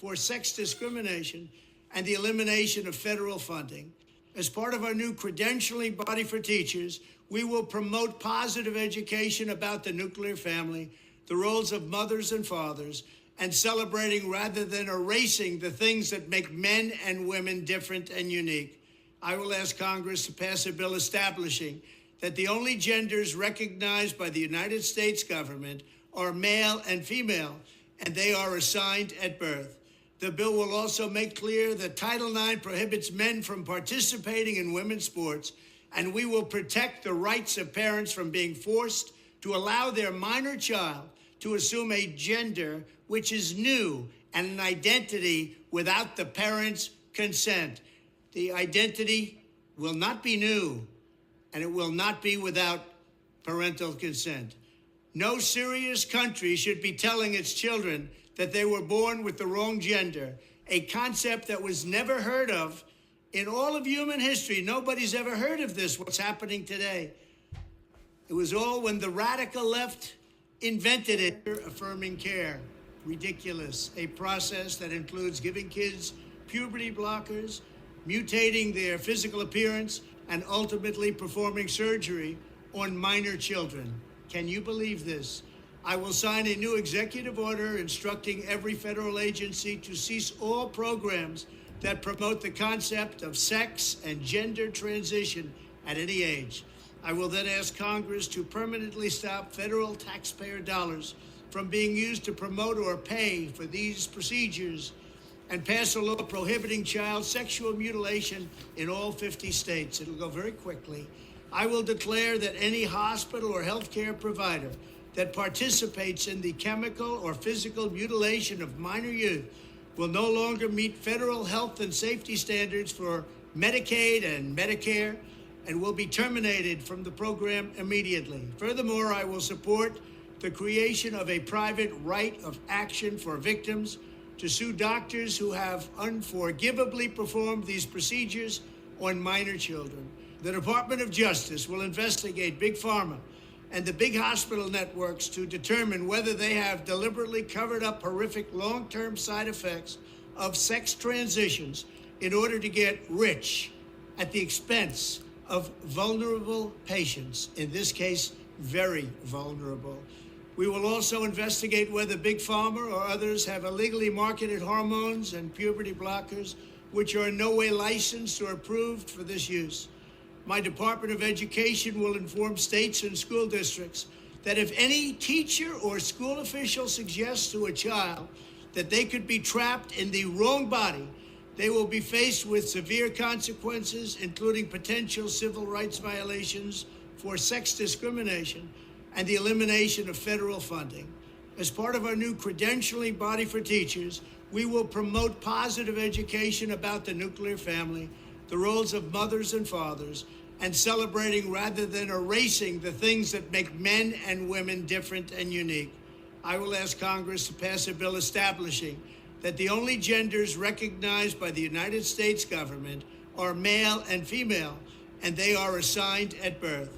for sex discrimination and the elimination of federal funding. As part of our new credentialing body for teachers, we will promote positive education about the nuclear family, the roles of mothers and fathers, and celebrating rather than erasing the things that make men and women different and unique. I will ask Congress to pass a bill establishing that the only genders recognized by the United States government are male and female, and they are assigned at birth. The bill will also make clear that Title IX prohibits men from participating in women's sports, and we will protect the rights of parents from being forced to allow their minor child to assume a gender which is new and an identity without the parents' consent. The identity will not be new, and it will not be without parental consent. No serious country should be telling its children that they were born with the wrong gender, a concept that was never heard of in all of human history. Nobody's ever heard of this, what's happening today. It was all when the radical left invented it. Affirming care, ridiculous. A process that includes giving kids puberty blockers, mutating their physical appearance, and ultimately performing surgery on minor children. Can you believe this? I will sign a new executive order instructing every federal agency to cease all programs that promote the concept of sex and gender transition at any age. I will then ask Congress to permanently stop federal taxpayer dollars from being used to promote or pay for these procedures and pass a law prohibiting child sexual mutilation in all 50 states. It'll go very quickly. I will declare that any hospital or healthcare provider that participates in the chemical or physical mutilation of minor youth will no longer meet federal health and safety standards for Medicaid and Medicare and will be terminated from the program immediately. Furthermore, I will support the creation of a private right of action for victims to sue doctors who have unforgivably performed these procedures on minor children. The Department of Justice will investigate Big Pharma and the big hospital networks to determine whether they have deliberately covered up horrific long-term side effects of sex transitions in order to get rich at the expense of vulnerable patients, in this case, very vulnerable. We will also investigate whether Big Pharma or others have illegally marketed hormones and puberty blockers, which are in no way licensed or approved for this use. My Department of Education will inform states and school districts that if any teacher or school official suggests to a child that they could be trapped in the wrong body, they will be faced with severe consequences, including potential civil rights violations for sex discrimination and the elimination of federal funding. As part of our new credentialing body for teachers, we will promote positive education about the nuclear family, the roles of mothers and fathers, and celebrating rather than erasing the things that make men and women different and unique. I will ask Congress to pass a bill establishing that the only genders recognized by the United States government are male and female, and they are assigned at birth.